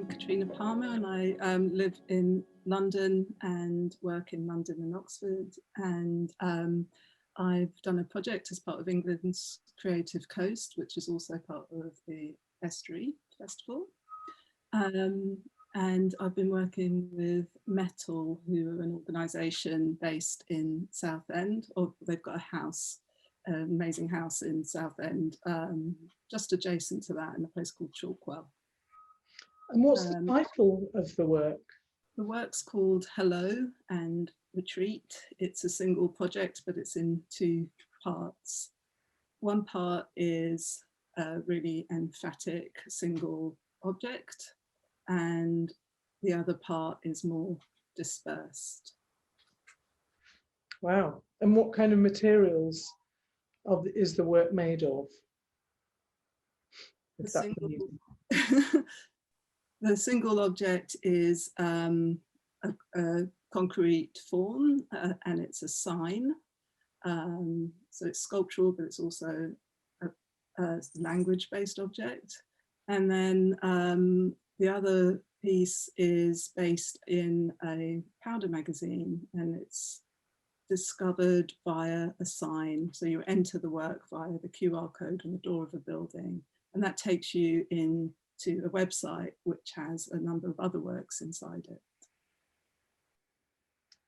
Katrina Palmer, and I live in London and work in London and Oxford. And I've done a project as part of England's Creative Coast, which is also part of the Estuary Festival. And I've been working with Metal, who are an organisation based in Southend, or they've got a house, an amazing house in Southend, just adjacent to that in a place called Chalkwell. And what's the title of the work? The work's called Hello and Retreat. It's a single project, but it's in two parts. One part is a really emphatic single object, and the other part is more dispersed. Wow. And what kind of materials is the work made of? The single object is a concrete form, and it's a sign. So it's sculptural, but it's also a language-based object. And then the other piece is based in a powder magazine, and it's discovered via a sign. So you enter the work via the QR code on the door of a building, and that takes you into a website which has a number of other works inside it.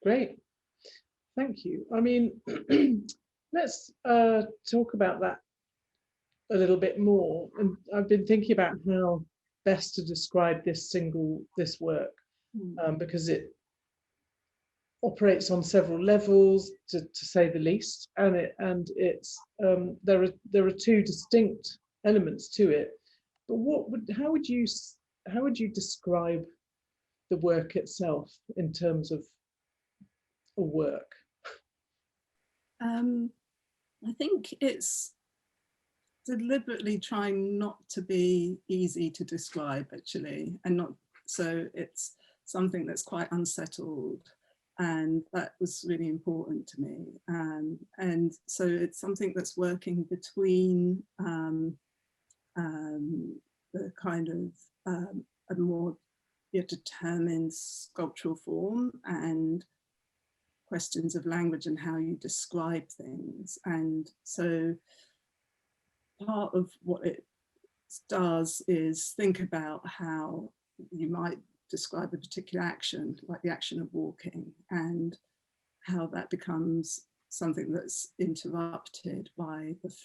Great, thank you. I mean, let's talk about that a little bit more. And I've been thinking about how best to describe this work, because it operates on several levels, to say the least, and it's there are two distinct elements to it. But how would you describe the work itself in terms of a work? I think it's deliberately trying not to be easy to describe, actually, and not so it's something that's quite unsettled, and that was really important to me. And so it's something that's working between the kind of a more determined sculptural form and questions of language and how you describe things. And so part of what it does is think about how you might describe a particular action, like the action of walking, and how that becomes something that's interrupted by the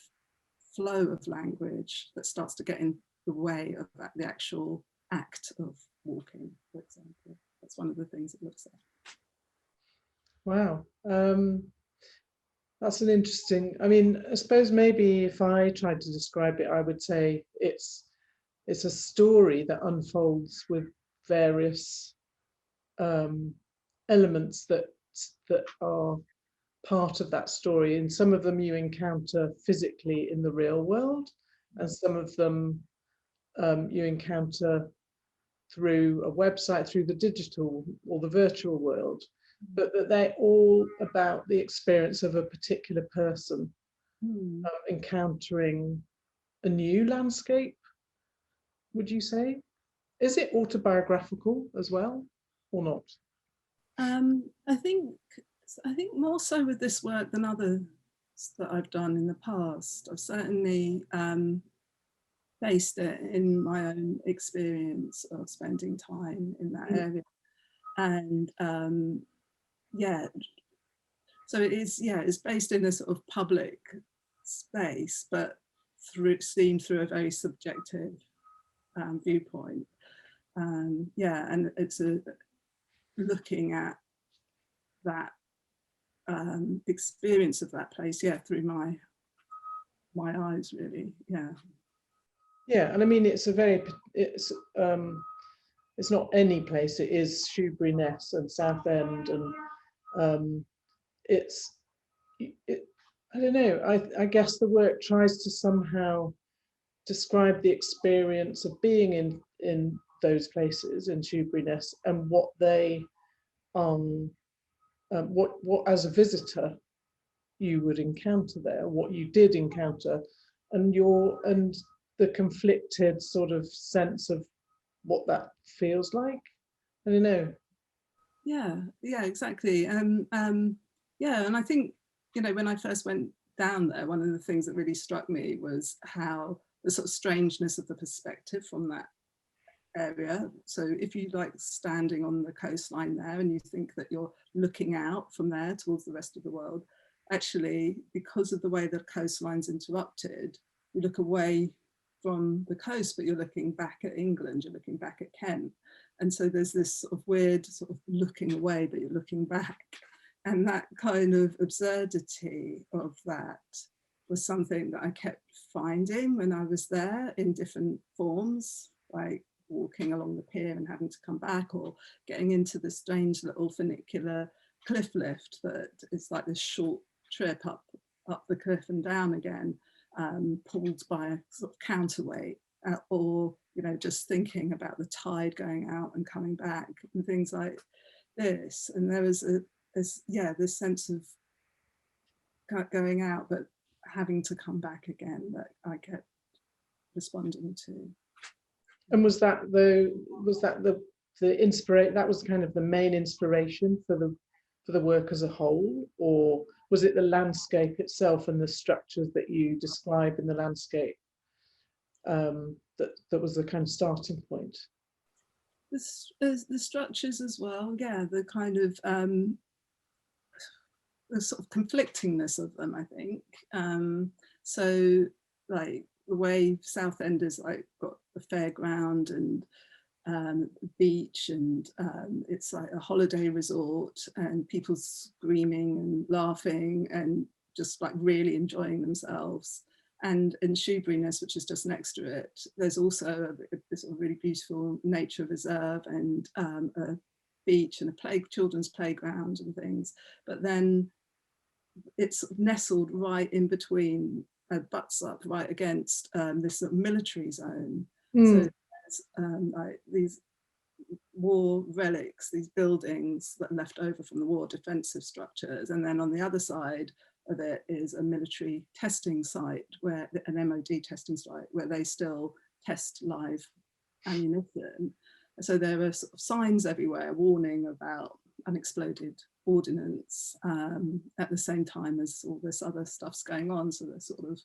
flow of language that starts to get in the way of the actual act of walking, for example. That's one of the things it looks at. Wow. That's an interesting, I mean, I suppose maybe if I tried to describe it, I would say it's a story that unfolds with various elements that are part of that story, and some of them you encounter physically in the real world, and some of them you encounter through a website, through the digital or the virtual world, but that they're all about the experience of a particular person encountering a new landscape, would you say? Is it autobiographical as well, or not? I think more so with this work than others that I've done in the past. I've certainly based it in my own experience of spending time in that area. And yeah, so it is, yeah, it's based in a sort of public space, but seen through a very subjective viewpoint. Yeah, and it's looking at that experience of that place, yeah, through my eyes, really. Yeah, and I mean, it's not any place. It is Shoebury-Ness and Southend, and I don't know. I guess the work tries to somehow describe the experience of being in those places in Shoebury-Ness, and what they what as a visitor you would encounter there, what you did encounter, and the conflicted sort of sense of what that feels like. I don't know. Yeah, exactly. Yeah, and I think, you know, when I first went down there, one of the things that really struck me was how the sort of strangeness of the perspective from that area. So if you like standing on the coastline there and you think that you're looking out from there towards the rest of the world, actually, because of the way the coastline's interrupted, you look away from the coast, but you're looking back at England, you're looking back at Kent. And so there's this sort of weird sort of looking away, but you're looking back. And that kind of absurdity of that was something that I kept finding when I was there in different forms, like walking along the pier and having to come back, or getting into the strange little funicular cliff lift that is like this short trip up the cliff and down again, pulled by a sort of counterweight, or, you know, just thinking about the tide going out and coming back and things like this. And there was this sense of going out but having to come back again that I kept responding to. And was that the inspiration? That was kind of the main inspiration for the work as a whole, or was it the landscape itself and the structures that you describe in the landscape that was the kind of starting point? The structures as well, yeah. The kind of the sort of conflictingness of them, I think. So like the way Southend is like got the fairground and beach, and it's like a holiday resort, and people screaming and laughing and just like really enjoying themselves. And in Shoeburyness, which is just next to it, there's also a sort of really beautiful nature reserve and a beach and a children's playground and things. But then it's sort of nestled right in between, butts up right against this sort of military zone. So there's like these war relics, these buildings that are left over from the war, defensive structures, and then on the other side of it is a military testing site, where an MOD testing site where they still test live ammunition. So there are sort of signs everywhere warning about unexploded ordnance, at the same time as all this other stuff's going on. So there's sort of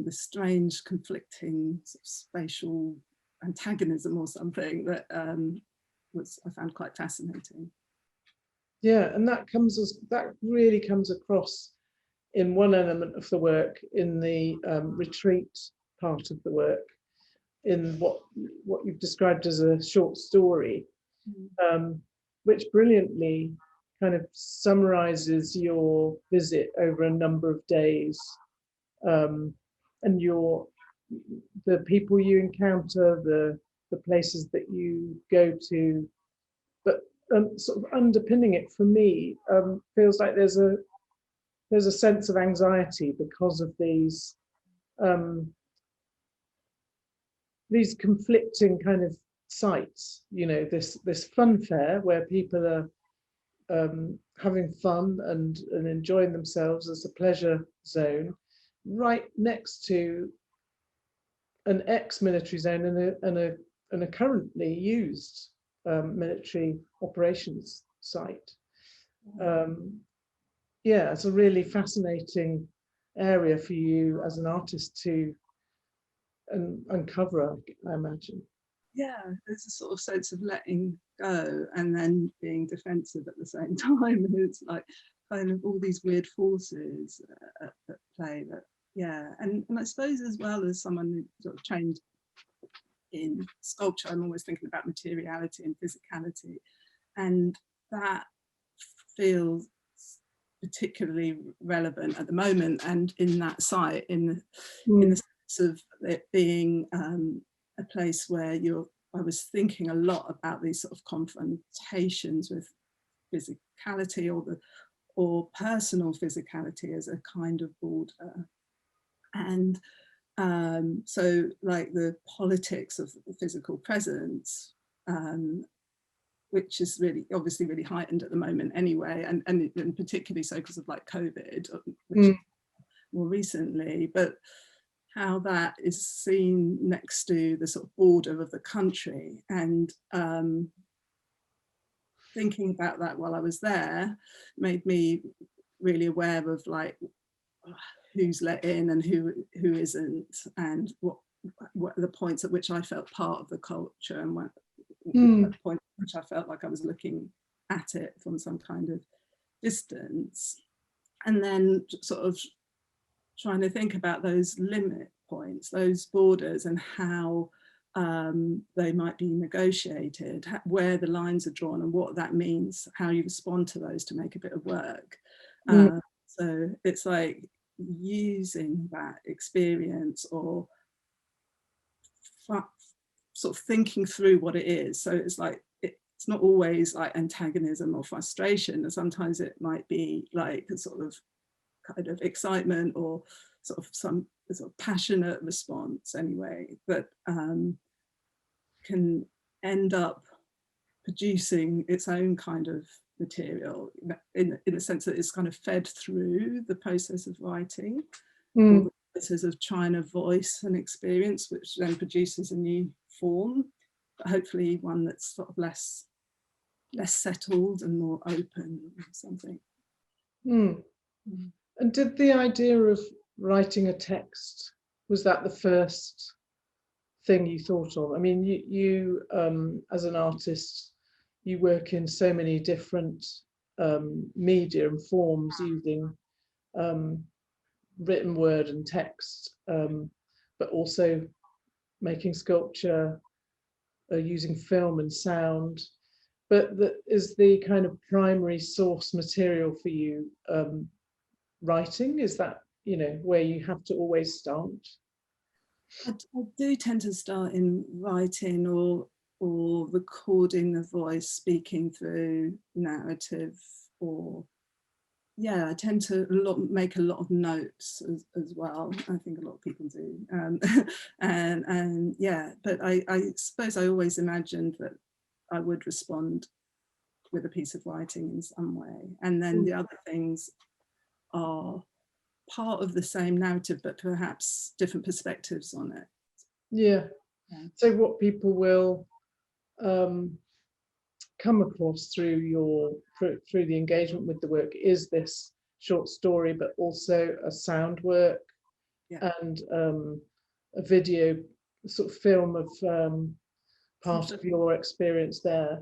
the strange conflicting sort of spatial antagonism or something that I found quite fascinating. Yeah, and that really comes across in one element of the work, in the retreat part of the work, in what you've described as a short story, which brilliantly kind of summarizes your visit over a number of days, and the people you encounter, the places that you go to, but sort of underpinning it for me feels like there's a sense of anxiety because of these conflicting kind of sites. You know, this fun fair where people are having fun and enjoying themselves as a pleasure zone, right next to an ex-military zone and a currently used military operations site. Yeah, it's a really fascinating area for you as an artist to uncover, I imagine. Yeah, there's a sort of sense of letting go and then being defensive at the same time. And it's like kind of all these weird forces at play. That, yeah, and I suppose as well as someone who sort of trained in sculpture, I'm always thinking about materiality and physicality, and that feels particularly relevant at the moment. And in that site, in the sense of it being a place where I was thinking a lot about these sort of confrontations with physicality, or personal physicality as a kind of border. And so like the politics of the physical presence, which is really obviously really heightened at the moment anyway, and particularly so because of like COVID, which more recently, but how that is seen next to the sort of border of the country. And thinking about that while I was there made me really aware of like who's let in and who isn't, and what are the points at which I felt part of the culture, and at the point at which I felt like I was looking at it from some kind of distance. And then sort of trying to think about those limit points, those borders, and how they might be negotiated, where the lines are drawn and what that means, how you respond to those to make a bit of work. So it's like using that experience, or sort of thinking through what it is. So it's like, it's not always like antagonism or frustration, and sometimes it might be like a sort of kind of excitement, or sort of some sort of passionate response anyway, that can end up producing its own kind of material, in the sense that it's kind of fed through the process of writing, or the process of trying to voice an experience, which then produces a new form, but hopefully one that's sort of less settled and more open or something. And did the idea of writing a text, was that the first thing you thought of? I mean, you as an artist, you work in so many different media and forms, using written word and text, but also making sculpture, using film and sound. But that is the kind of primary source material for you, writing? Is that, you know, where you have to always start? I do tend to start in writing, or recording the voice, speaking through narrative, or yeah, I tend to make a lot of notes as well. I think a lot of people do, and yeah. But I suppose I always imagined that I would respond with a piece of writing in some way, and then the other things are part of the same narrative, but perhaps different perspectives on it. Yeah. So what people will come across through the engagement with the work is this short story, but also a sound work, and a video, sort of film of part of your experience there.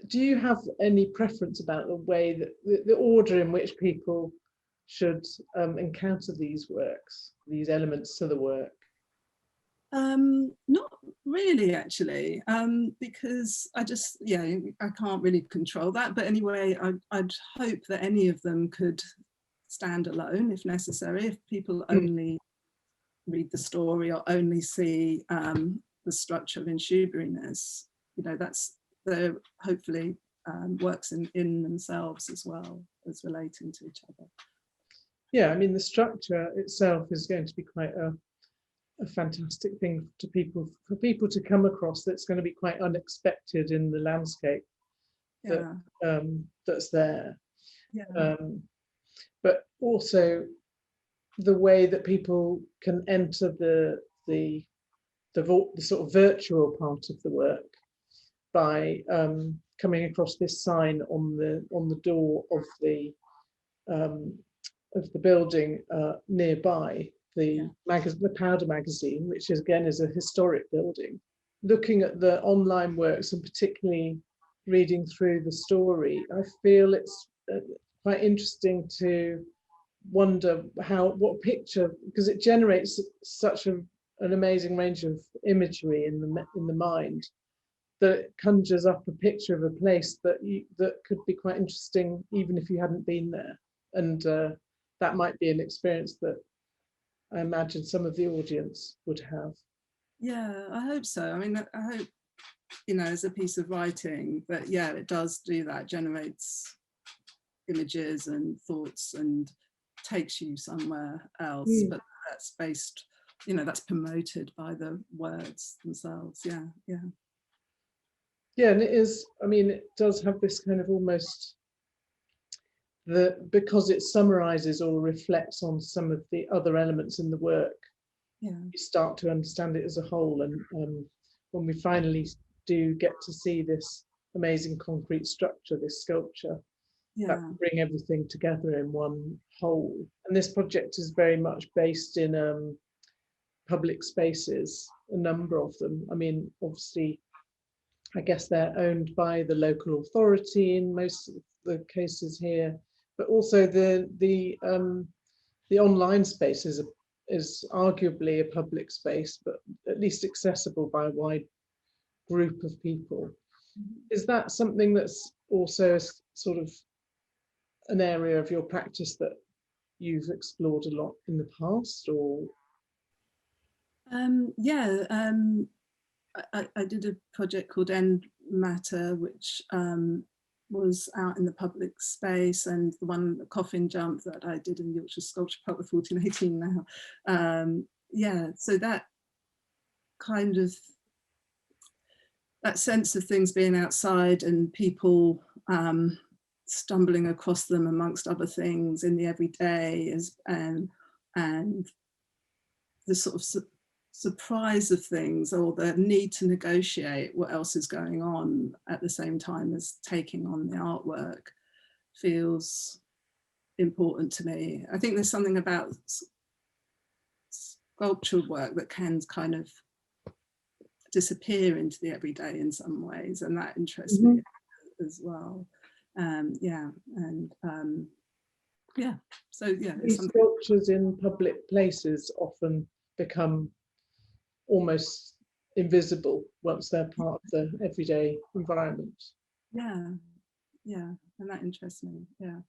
Do you have any preference about the way that the order in which people should encounter these works, these elements to the work? Not really, actually, because I just, I can't really control that. But anyway, I'd hope that any of them could stand alone if necessary. If people only read the story or only see the structure of insubariness, you know, that's hopefully works in themselves as well as relating to each other. Yeah, I mean, the structure itself is going to be quite a fantastic thing for people to come across. That's going to be quite unexpected in the landscape that's there. But also the way that people can enter the sort of virtual part of the work by coming across this sign on the door of the building nearby, the Powder magazine, which again is a historic building. Looking at the online works, and particularly reading through the story, I feel it's quite interesting to wonder what picture, because it generates such an amazing range of imagery in the mind, that it conjures up a picture of a place that could be quite interesting even if you hadn't been there. And that might be an experience that I imagine some of the audience would have. Yeah, I hope so. I mean, I hope, you know, as a piece of writing, that it does do that, generates images and thoughts and takes you somewhere else, but that's based, you know, that's promoted by the words themselves. Yeah, and it is, I mean, it does have this kind of almost because it summarizes or reflects on some of the other elements in the work, Yeah. you start to understand it as a whole. And when we finally do get to see this amazing concrete structure, this sculpture, that will bring everything together in one whole. And this project is very much based in public spaces, a number of them. I mean, obviously, I guess they're owned by the local authority in most of the cases here, but also the online space is arguably a public space, but at least accessible by a wide group of people. Is that something that's also a sort of an area of your practice that you've explored a lot in the past, or? Yeah, I did a project called End Matter, which was out in the public space, and the one, the coffin jump that I did in the Yorkshire Sculpture Park with 1418 now. Yeah, so that kind of, that sense of things being outside and people stumbling across them amongst other things in the everyday is, and the sort of surprise of things, or the need to negotiate what else is going on at the same time as taking on the artwork, feels important to me. I think there's something about sculptural work that can kind of disappear into the everyday in some ways, and that interests me as well. Yeah, and yeah, so yeah, these sculptures in public places often become almost invisible once they're part of the everyday environment. Yeah, yeah, and that interests me. Yeah.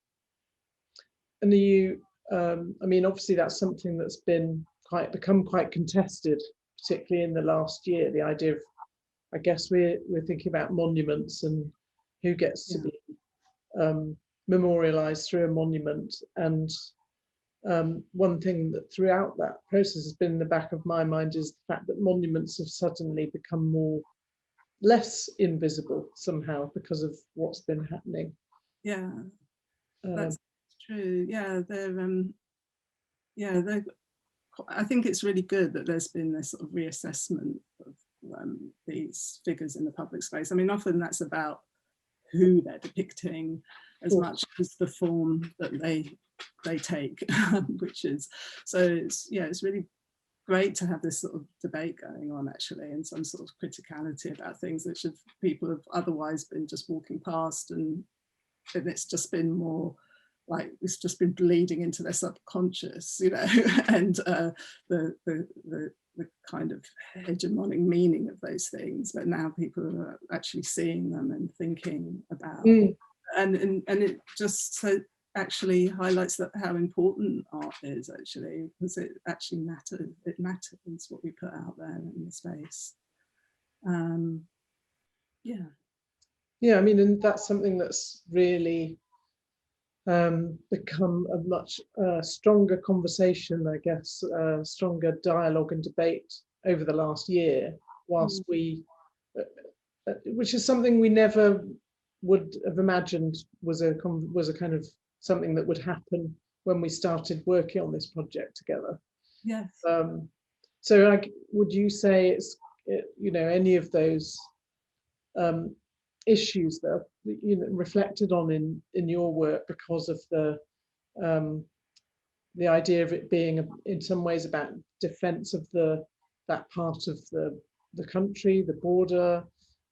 And are you, I mean, obviously that's something that's become quite contested, particularly in the last year. The idea of, I guess we're thinking about monuments and who gets to be memorialized through a monument. And one thing that throughout that process has been in the back of my mind is the fact that monuments have suddenly become less invisible somehow because of what's been happening. Yeah, that's true. Yeah, they're I think it's really good that there's been this sort of reassessment of these figures in the public space. I mean, often that's about who they're depicting as much as the form that they take, which is, so it's, yeah, it's really great to have this sort of debate going on, actually, and some sort of criticality about things that people have otherwise been just walking past, and it's just been more like it's just been bleeding into their subconscious, you know, and the kind of hegemonic meaning of those things. But now people are actually seeing them and thinking about, and it just so actually highlights that how important art is, actually, because it actually matters. It matters what we put out there in the space. Yeah, I mean, and that's something that's really become a much stronger conversation, I guess, stronger dialogue and debate over the last year, whilst which is something we never would have imagined was a kind of something that would happen when we started working on this project together. Yes. So would you say it's, you know, any of those issues that are, you know, reflected on in your work because of the idea of it being in some ways about defense of that part of the country, the border,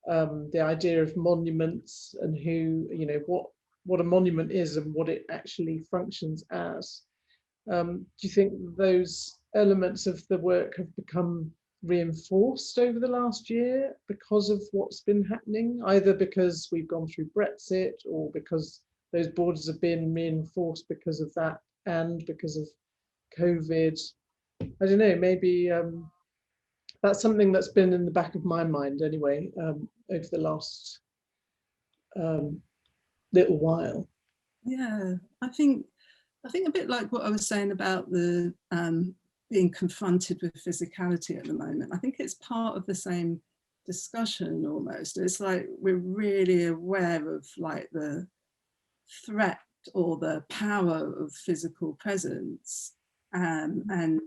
the idea of monuments and who, you know, what a monument is and what it actually functions as. Do you think those elements of the work have become reinforced over the last year because of what's been happening, either because we've gone through Brexit or because those borders have been reinforced because of that and because of COVID? I don't know, maybe that's something that's been in the back of my mind anyway, over the last little while. Yeah, I think a bit like what I was saying about the being confronted with physicality at the moment. I think it's part of the same discussion almost. It's like we're really aware of like the threat or the power of physical presence, and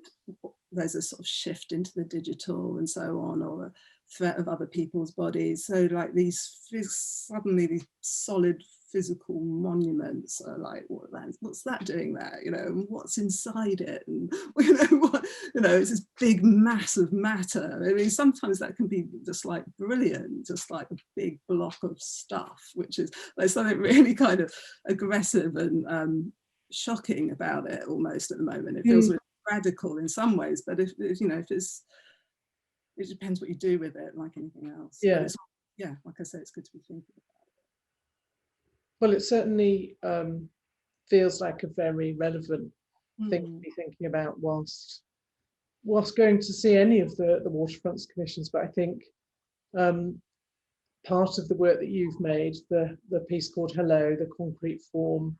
there's a sort of shift into the digital and so on, or a threat of other people's bodies. So like suddenly these solid physical monuments are like, what's that doing there, you know, and what's inside it, and you know, it's this big mass of matter. I mean, sometimes that can be just like brilliant, just like a big block of stuff, which is there's something really kind of aggressive and shocking about it almost at the moment. It feels really radical in some ways, but if you know, it depends what you do with it, like anything else. Yeah. But it's, yeah, like I say, it's good to be thinking about it. Well, it certainly feels like a very relevant thing to be thinking about whilst going to see any of the Waterfronts commissions. But I think part of the work that you've made, the piece called Hello, the concrete form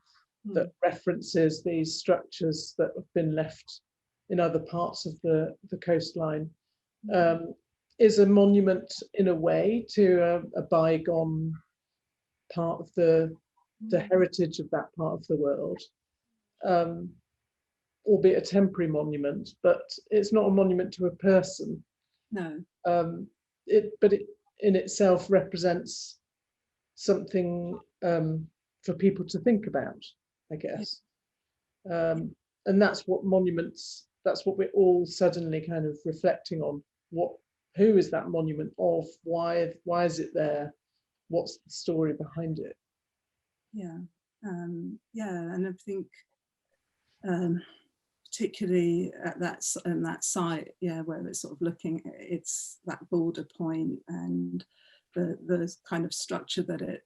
that references these structures that have been left in other parts of the coastline, is a monument in a way to a bygone part of the heritage of that part of the world, albeit a temporary monument, but it's not a monument to a person. No. But it in itself represents something for people to think about, I guess. And that's what monuments, that's what we're all suddenly kind of reflecting on. Who is that monument of? Why is it there? What's the story behind it? Yeah, and I think particularly at that site, where it's sort of looking, it's that border point and the kind of structure that it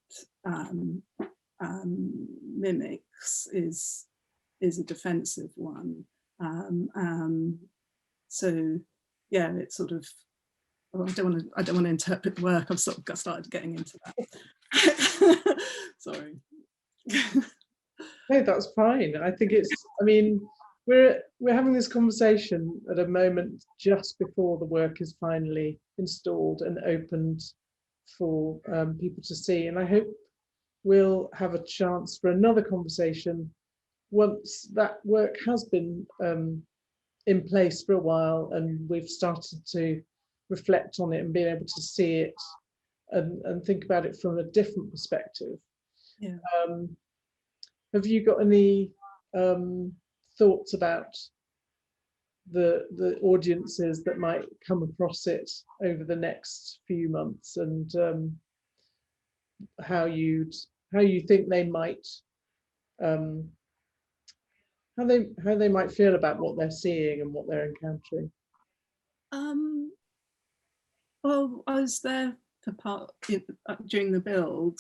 mimics is a defensive one. So yeah, it's sort of, well, I don't want to interpret the work. I've sort of started getting into that. Sorry. No, that's fine. I think it's, I mean, we're having this conversation at a moment just before the work is finally installed and opened for people to see, and I hope we'll have a chance for another conversation once that work has been in place for a while and we've started to reflect on it and being able to see it and think about it from a different perspective. Yeah. Have you got any thoughts about the audiences that might come across it over the next few months, and how you think they might how they might feel about what they're seeing and what they're encountering? Well, I was there for part during the build,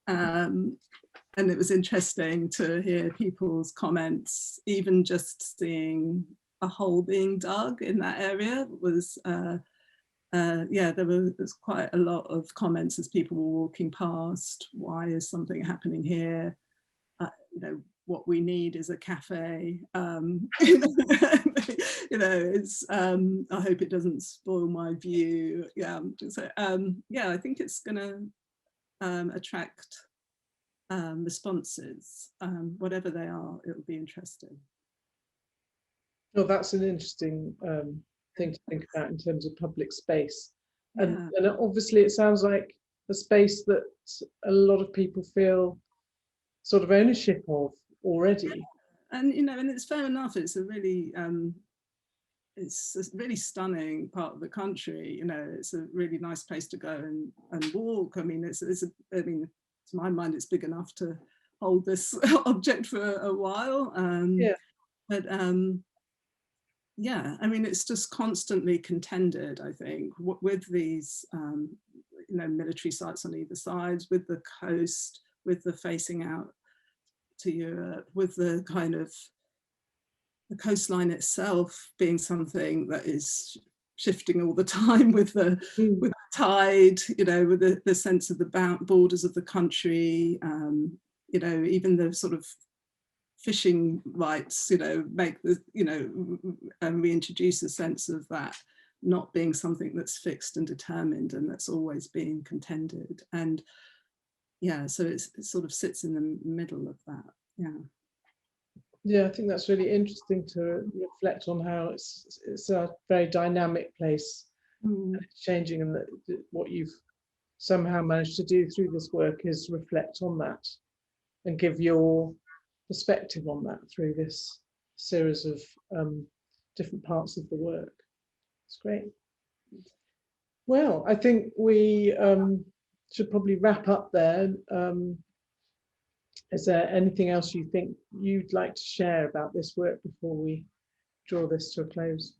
and it was interesting to hear people's comments. Even just seeing a hole being dug in that area was, there was quite a lot of comments as people were walking past. Why is something happening here? You know, what we need is a cafe. You know, it's. I hope it doesn't spoil my view. Yeah. So I think it's going to attract responses, whatever they are. It will be interesting. Well, that's an interesting thing to think about in terms of public space, and obviously it sounds like a space that a lot of people feel sort of ownership of already. And you know, and it's fair enough. It's a really stunning part of the country. You know, it's a really nice place to go and walk. I mean, I mean, to my mind, it's big enough to hold this object for a while. But I mean, it's just constantly contended, I think, with these you know, military sites on either side, with the coast, with the facing out to Europe, with the kind of the coastline itself being something that is shifting all the time with the tide, you know, with the sense of the borders of the country, you know, even the sort of fishing rights, you know, make the, you know, and reintroduce a sense of that not being something that's fixed and determined and that's always being contended. And yeah, so it sort of sits in the middle of that. Yeah. Yeah, I think that's really interesting to reflect on how it's a very dynamic place. And it's changing, and that what you've somehow managed to do through this work is reflect on that and give your perspective on that through this series of different parts of the work. It's great. Well, I think we should probably wrap up there. Is there anything else you think you'd like to share about this work before we draw this to a close?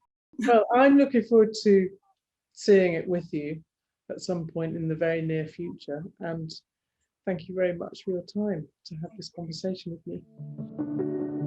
Well, I'm looking forward to seeing it with you at some point in the very near future, and thank you very much for your time to have this conversation with me.